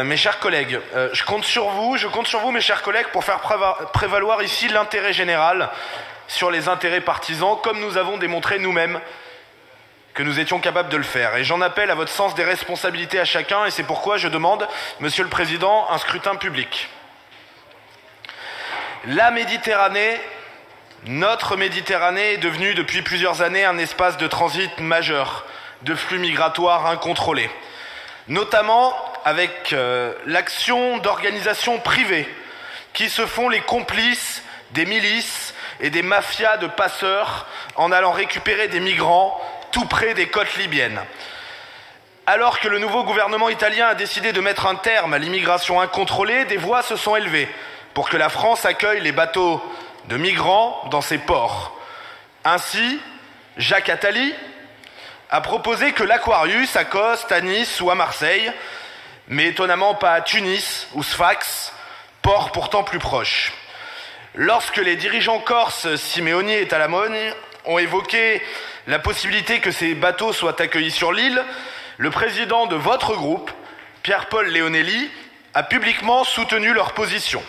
Mes chers collègues, je compte sur vous, mes chers collègues, pour faire prévaloir ici l'intérêt général sur les intérêts partisans, comme nous avons démontré nous-mêmes que nous étions capables de le faire. Et j'en appelle à votre sens des responsabilités à chacun, et c'est pourquoi je demande, Monsieur le Président, un scrutin public. La Méditerranée, notre Méditerranée, est devenue depuis plusieurs années un espace de transit majeur, de flux migratoires incontrôlés, notamment avec l'action d'organisations privées qui se font les complices des milices et des mafias de passeurs en allant récupérer des migrants tout près des côtes libyennes. Alors que le nouveau gouvernement italien a décidé de mettre un terme à l'immigration incontrôlée, des voix se sont élevées pour que la France accueille les bateaux de migrants dans ses ports. Ainsi, Jacques Attali a proposé que l'Aquarius accoste à Nice ou à Marseille, mais étonnamment pas à Tunis ou Sfax, port pourtant plus proche. Lorsque les dirigeants corses Simeoni et Talamoni ont évoqué la possibilité que ces bateaux soient accueillis sur l'île, le président de votre groupe, Pierre-Paul Leonelli, a publiquement soutenu leur position.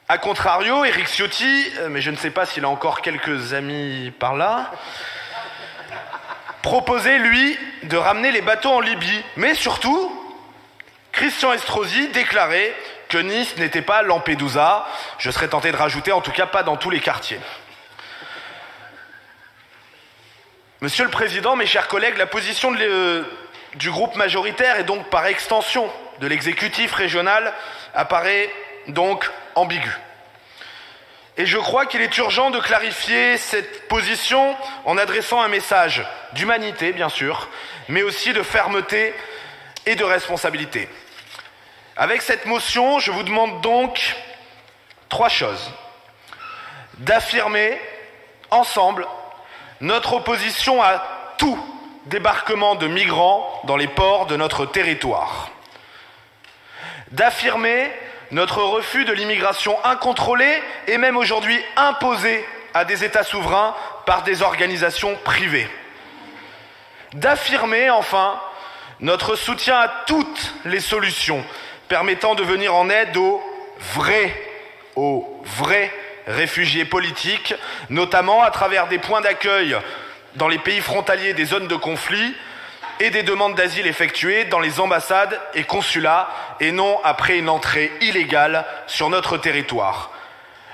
A contrario, Éric Ciotti, mais je ne sais pas s'il a encore quelques amis par là, proposait, lui, de ramener les bateaux en Libye. Mais surtout, Christian Estrosi déclarait que Nice n'était pas Lampedusa. Je serais tenté de rajouter, en tout cas pas dans tous les quartiers. Monsieur le Président, mes chers collègues, la position du groupe majoritaire et donc par extension de l'exécutif régional apparaît donc ambiguë. Et je crois qu'il est urgent de clarifier cette position en adressant un message d'humanité, bien sûr, mais aussi de fermeté et de responsabilité. Avec cette motion, je vous demande donc 3 choses. D'affirmer ensemble notre opposition à tout débarquement de migrants dans les ports de notre territoire. D'affirmer notre refus de l'immigration incontrôlée et même aujourd'hui imposée à des États souverains par des organisations privées. D'affirmer enfin notre soutien à toutes les solutions permettant de venir en aide aux vrais réfugiés politiques, notamment à travers des points d'accueil dans les pays frontaliers des zones de conflit et des demandes d'asile effectuées dans les ambassades et consulats et non après une entrée illégale sur notre territoire.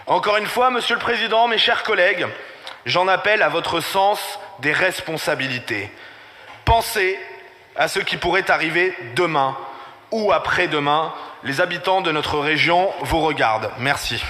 Encore une fois, Monsieur le Président, mes chers collègues, j'en appelle à votre sens des responsabilités. Pensez à ce qui pourrait arriver demain ou après-demain. Les habitants de notre région vous regardent. Merci.